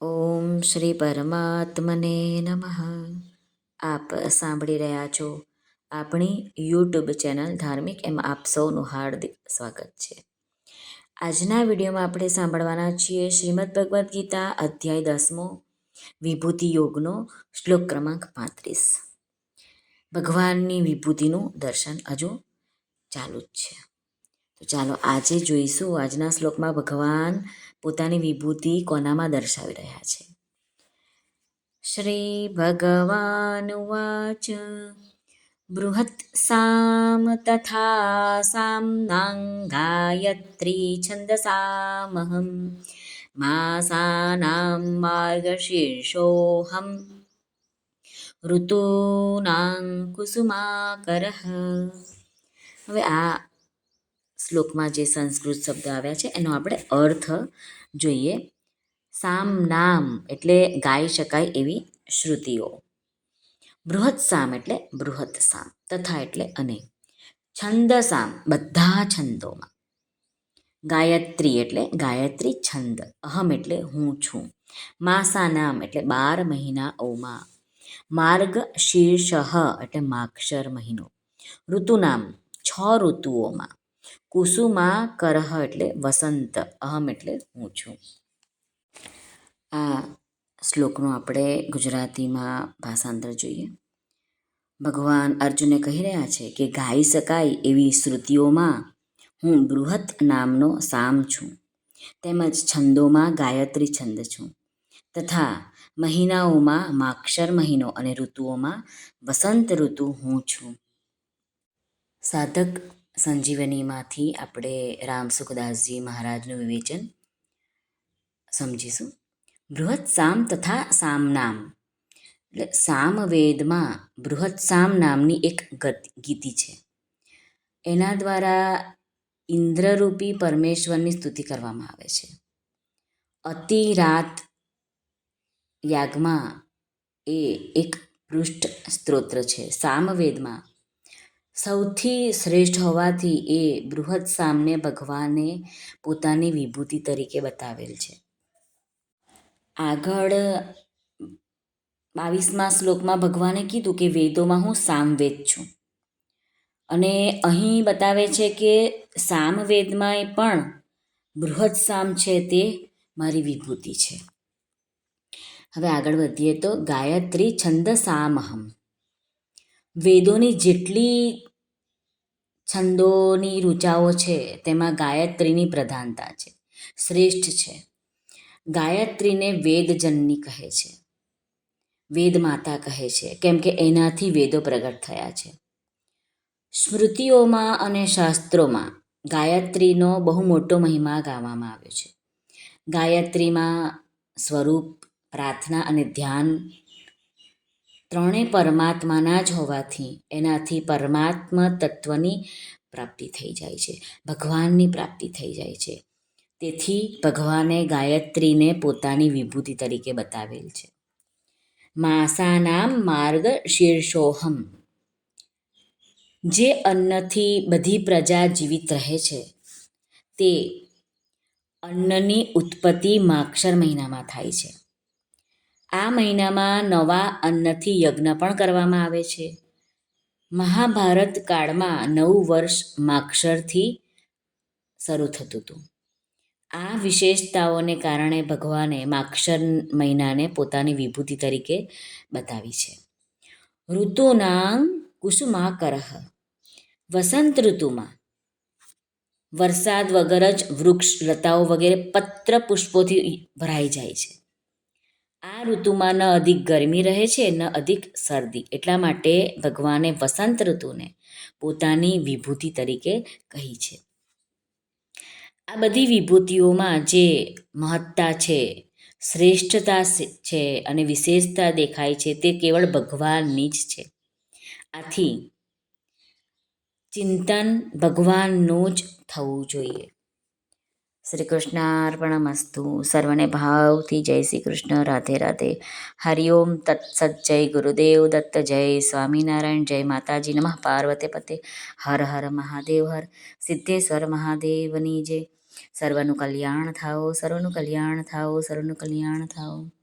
ઓમ શ્રી પરમાત્મને નમઃ. આપ સાંભળી રહ્યા છો આપણી યુટ્યુબ ચેનલ ધાર્મિક, એમાં આપ સૌનું હાર્દિક સ્વાગત છે. આજના વિડીયોમાં આપણે સાંભળવાના છીએ શ્રીમદ ભગવદ્ ગીતા અધ્યાય 10મો, વિભૂતિ યોગનો શ્લોક ક્રમાંક 35. ભગવાનની વિભૂતિનું દર્શન હજુ ચાલુ જ છે. તો ચાલો આજે જોઈશું આજના શ્લોકમાં ભગવાન પોતાની વિભૂતિ કોનામાં દર્શાવી રહ્યા છે. શ્રી ભગવાન ઉવાચ બૃહત સામ તથા સામ્નાં ગાયત્રી છંદસામહં માસાનાં માર્ગશીર્ષોऽહં ઋતુનાં કુસુમાકરઃ. હવે આ શ્લોકમાં જે સંસ્કૃત શબ્દ આવ્યા છે એનો આપણે અર્થ જોઈએ. સામ નામ એટલે ગાઈ શકાય એવી શ્રુતિઓ. બૃહત સામ એટલે બૃહત સામ. તથા એટલે અને. છંદ સામ બધા છંદોમાં. ગાયત્રી એટલે ગાયત્રી છંદ. અહમ એટલે હું છું. માસા નામ એટલે 12 મહિનાઓમાં. માર્ગ શીર્ષ એટલે માક્ષર મહિનો. ઋતુ નામ 6 ઋતુઓમાં. કુસુમા કરહ એટલે વસંત. અહમ એટલે હું છું. આ શ્લોકનું આપણે ગુજરાતીમાં ભાષાંતર જોઈએ. ભગવાન અર્જુનને કહી રહ્યા છે કે ગાઈ શકાય એવી શ્રુતિઓમાં હું બૃહત નામનો સામ છું, તેમજ છંદોમાં ગાયત્રી છંદ છું, તથા મહિનાઓમાં માક્ષર મહિનો અને ઋતુઓમાં વસંત ઋતુ હું છું. સાધક સંજીવનીમાંથી આપણે રામસુખદાસજી મહારાજનું વિવેચન સમજીશું. બૃહત સામ તથા સામનામ એટલે સામવેદમાં બૃહત સામ નામની એક ગીતિ છે. એના દ્વારા ઇન્દ્રરૂપી પરમેશ્વરની સ્તુતિ કરવામાં આવે છે. અતિરાત યાગમાં એ એક પૃષ્ઠ સ્ત્રોત્ર છે. સામવેદમાં સૌથી શ્રેષ્ઠ હોવાથી એ બૃહત સામને ભગવાને પોતાની વિભૂતિ તરીકે બતાવેલ છે. આગળ 22મા શ્લોકમાં ભગવાને કીધું કે વેદોમાં હું સામવેદ છું, અને અહીં બતાવે છે કે સામવેદમાં પણ બૃહત સામ છે તે મારી વિભૂતિ છે. હવે આગળ વધીએ તો ગાયત્રી છંદ સામહમ. વેદોની જેટલી છંદોની ઋચાઓ છે તેમાં ગાયત્રીની પ્રધાનતા છે, શ્રેષ્ઠ છે. ગાયત્રીને વેદજનની કહે છે, વેદ માતા કહે છે, કેમ કે એનાથી વેદો પ્રગટ થયા છે. સ્મૃતિઓમાં અને શાસ્ત્રોમાં ગાયત્રીનો બહુ મોટો મહિમા ગાવામાં આવ્યો છે. ગાયત્રીમાં સ્વરૂપ, પ્રાર્થના અને ધ્યાન ત્રણેય પરમાત્માના જ હોવાથી એનાથી પરમાત્મા તત્વની પ્રાપ્તિ થઈ જાય છે, ભગવાનની પ્રાપ્તિ થઈ જાય છે. તેથી ભગવાને ગાયત્રીને પોતાની વિભૂતિ તરીકે બતાવેલ છે. માસાનામ માર્ગ શીર્ષોહમ. જે અન્નથી બધી પ્રજા જીવિત રહે છે તે અન્નની ઉત્પત્તિ માક્ષર મહિનામાં થાય છે. આ મહિનામાં નવા અન્નથી યજ્ઞ પણ કરવામાં આવે છે. મહાભારત કાળમાં નવું વર્ષ માક્ષરથી શરૂ થતું હતું. આ વિશેષતાઓને કારણે ભગવાને માક્ષર મહિનાને પોતાની વિભૂતિ તરીકે બતાવી છે. ઋતુનાં કુસુમાકરઃ. વસંત ઋતુમાં વરસાદ વગર જ વૃક્ષ, લતાઓ વગેરે પત્ર પુષ્પોથી ભરાઈ જાય છે. આ ઋતુમાં ન અધિક ગરમી રહે છે ન અધિક શરદી. એટલા માટે ભગવાને વસંત ઋતુને પોતાની વિભૂતિ તરીકે કહી છે. આ બધી વિભૂતિઓમાં જે મહત્તા છે, શ્રેષ્ઠતા છે અને વિશેષતા દેખાય છે તે કેવળ ભગવાનની જ છે. આથી ચિંતન ભગવાનનું જ થવું જોઈએ. શ્રી કૃષ્ણાર્પણમસ્તુ. સર્વને ભાવથી જય શ્રી કૃષ્ણ. રાધે રાધે. હરિઓમ તત્સત. જય ગુરુદેવ દત્ત. જય સ્વામિનારાયણ. જય માતાજી. નમઃ પાર્વતી પતે. હર હર મહાદેવ હર. સિદ્ધેશ્વર મહાદેવની જય. સર્વનું કલ્યાણ થાઓ, સર્વનું કલ્યાણ થાઓ, સર્વનું કલ્યાણ થાઓ.